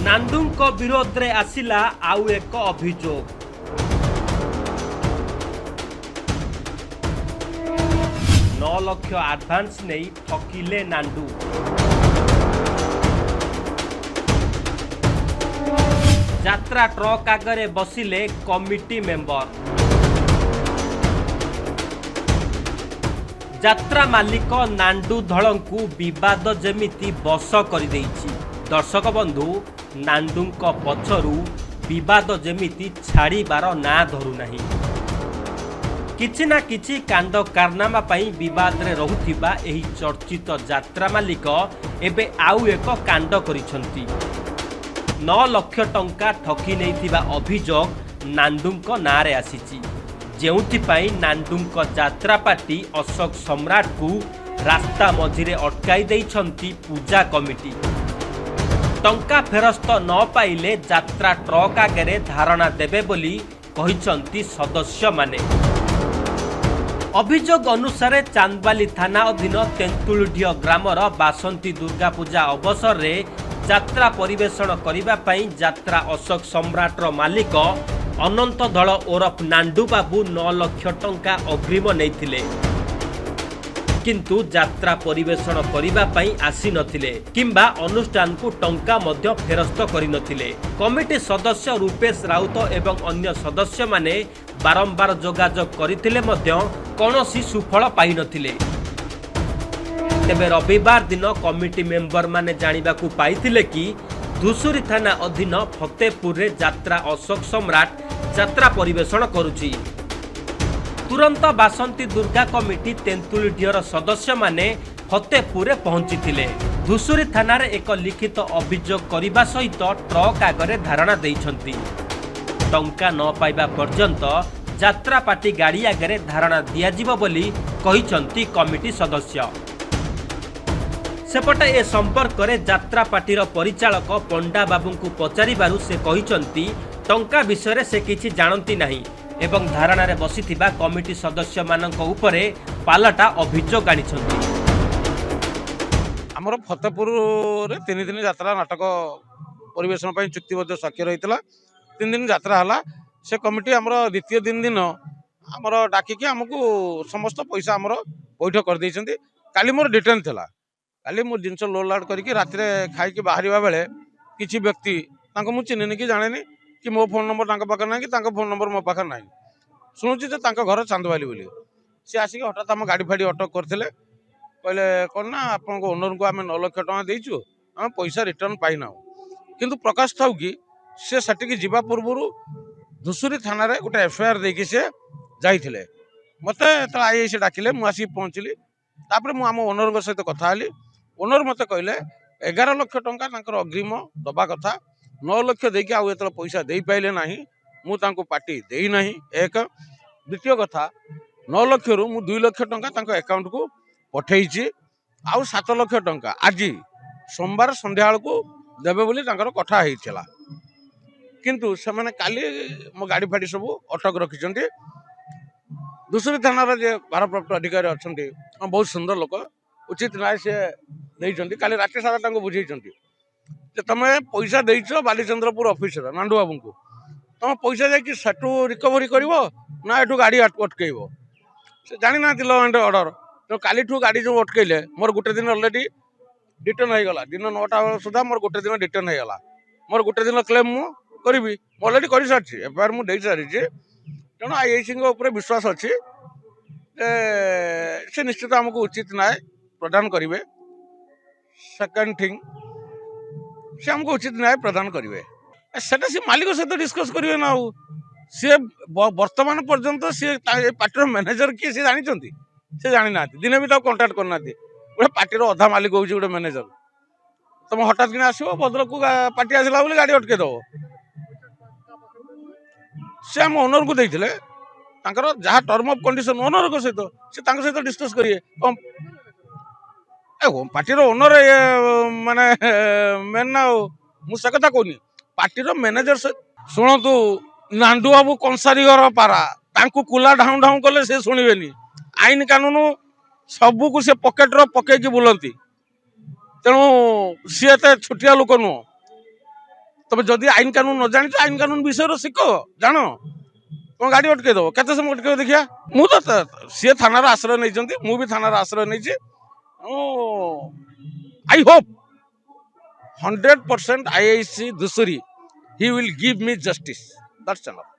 नांदू विरोध में आसिला आउ एक अभियोग। 9 लाख आडभांस नहीं ठकिले नांदू। यात्रा ट्रक आगरे बसिले कमिटी मेंबर। यात्रा मालिक नांदू धड़ंकु विवाद जेमिति बस कर देइछि। दर्शक बंधु, नांदू पछरु विवाद जेमिति छाड़ीबार ना धरू नाही। किछि ना किछि कांड कारनामा पई विवाद रे रहुथिबा एही चर्चित यात्रा मालिक एबे आउ एक कांड करिसंती। 9 लाख टंका ठकी नैथिबा अभियोग नांदू नारे आसीछि, जेउथिपाई नांदू यात्रा पार्टी अशोक सम्राट को रास्ता मझिरे अटकाई दैछंती पूजा कमिटी। टंका फेरस्त न पाइले यात्रा ट्रक आगे धारणा देबे बोली कहिसंती सदस्य माने। अभियोग अनुसार चांदबाली थाना अधीन तेंतुलढिय ग्रामर बासंती दुर्गा पूजा अवसर रे यात्रा परिवेषण करिबा पई यात्रा अशोक सम्राटर मालिक अनंत दल ओरफ नांदू बाबू 9 लाख टंका अग्रिम नैथिले, किंतु यात्रा परिवेषण करिबा पई आसी नथिले किंबा अनुष्ठान को टंका मध्य फेरस्त करि नथिले। कमिटी सदस्य रूपेश राउत एवं अन्य सदस्य माने बारंबार जोगाजोग करथिले मध्य कोनोसी सुफल पाइ नथिले। तेबे रविवार दिन कमिटी मेंबर माने जानिबाकू पाइथिले कि धुसुरी थाना अधीन फतेहपुर रे यात्रा अशोक सम्राट यात्रा परिवेषण करुची। तुरंत बासंती दुर्गा कमिटी तेंतुलढियर सदस्य माने फतेहपुर पहुंची थिले। धुसुरी थाना रे एक लिखित अभियोग करिबा सहित ट्रक आगरे धारणा देइछंती। टंका न पाइबा पर्यंत यात्रा पार्टी गाड़ी आगरे धारणा दियाजिबो बोली कहिछंती कमिटी सदस्य। सेपटे ए संपर्क में यात्रा पार्टीर परिचालक पंडा बाबू को पचारिबारु से कहिछंती टंका विषय से किछि जानती नहीं एवं धारणा रे बसिथिबा कमिटी सदस्य मानक उपरे पालटा अभियोग आनिछंती। आमर फतेहपुर रे 3 दिन यात्रा नाटक परिवेषण पई चुक्तिबद्ध स्वाक्षर होइतला। 3 दिन यात्रा हला। से कमिटी आमर द्वितीय दिन आमर डाकिकी हमकू समस्त पैसा आमर बैठ कर दैछंती। काली मोर डिटेन थला। काली मोर जिनस लोड लाड करके राति रे खाई के बाहरिबा बेले किछि व्यक्ति तांको मु चिन्हनी कि जानेनी कि मो फोन नंबर तांको पाखर नाही कि तांको फोन नंबर मो पाखर नाही। सुनुची जे तांको घर चांदवाली बोली से आसिक हठात आम गाड़ी फाड़ी अटक करथिले। कहले कोन ना आपन को ओनर को आमे 9 लाख टका देइछु, हम पैसा रिटर्न पाइ नाउ। किंतु प्रकाश थाउ कि से सटिक जिबा पूर्वरु धुसुरी थाना रे गोटे एफआईआर देकी से जाइथिले। मते त आई से डाकिले, मु आसी पहुंचली। तापर मु आम ओनर को सहित कथा हली। ओनर मते कहले 11 लाख टंका तांकर अग्रिम दबा कथा। 9 लाख देकी आउ एतल पैसा देई पाइले नाही, मु तांको पार्टी देई नाही। एक द्वितीय कथा 9 लाख रु मु 2 लाख टंका तांको अकाउंट को पठेइची। आउ 7 लाख टंका आज सोमवार संध्या को देबे बोली तांकर कथा हेइछला। किंतु से माने काली मो गाड़ी फाड़ी सब अटक रखिछंती। दूसरी थाना रे जे भारप्राप्त अधिकारी अछंती बहुत सुंदर लोक, उचित न्याय से देइछंती। काली राति सारा तांको बुझेइछंती जे तमे पैसा देइछो बालीचंद्रपुर ऑफिसर नांदू बाबू को, तमे पैसा जाय कि सेटू रिकवरी करिवो ना एटू गाड़ी अटकेइबो। से जानि ना लॉ एंड ऑर्डर। तो काली ठू गाड़ी जो अटकेइले मोर गुटे दिन ऑलरेडी रिटर्न हो गला। दिन 9टा सुधा मोर गुटे दिन रिटर्न हो गला। मोर गुटे दिन क्लेम मु करिवि, ऑलरेडी करि सारछि। एफआईआर मु देइ सारछि। तेणु आईआईसी ऊपर विश्वास अच्छी से निश्चित हमको उचित न्याय प्रदान करेंगे। सेकंड थिंग से हमको उचित न्याय प्रदान करेंगे। सेटा से मालिक सहित डिस्कस करेंगे ना। सी वर्तमान पर्यंत सी पार्टी मैनेजर किए सी जानी से जानी ना, दिने भी कंटाक्ट करना। गोटे पार्टी अधा मालिक हूँ गोटे मैनेजर। तुम हठात कि आसो भद्रक को पार्टी आसला बोली गाड़ी अटके दब। से आम ओनर को देइथिले, तांकर जहाँ टर्म ऑफ कंडीशन ओनर को सहित से तांको सहित डिस्कस करिए। पार्टीर ओनर माने मेन ना मु से कथा कहनी। पार्टीर मैनेजर शुणु नांदू बाबू कंसारी घर पारा तांको कुला ढाऊ ढाऊ कले से शुणिबेनी। आईन कानून सबू को से पकेट रो पकेकी बुलंती। तेणु सी एत छोटिया लोक नुह। তবে যদি আইন কানুন ন জানিছ আইন কানুন বিষୟରେ শিখ জানো তোমার গাড়ি অটকাই দেব কেতে সময় অটকাইব দেখিয়া মু তো সি থানার আশ্রয় নেইଛନ୍ତି মু বি থানার আশ্রয় নেইছি I hope 100% IIC Dusuri he will give me justice that's enough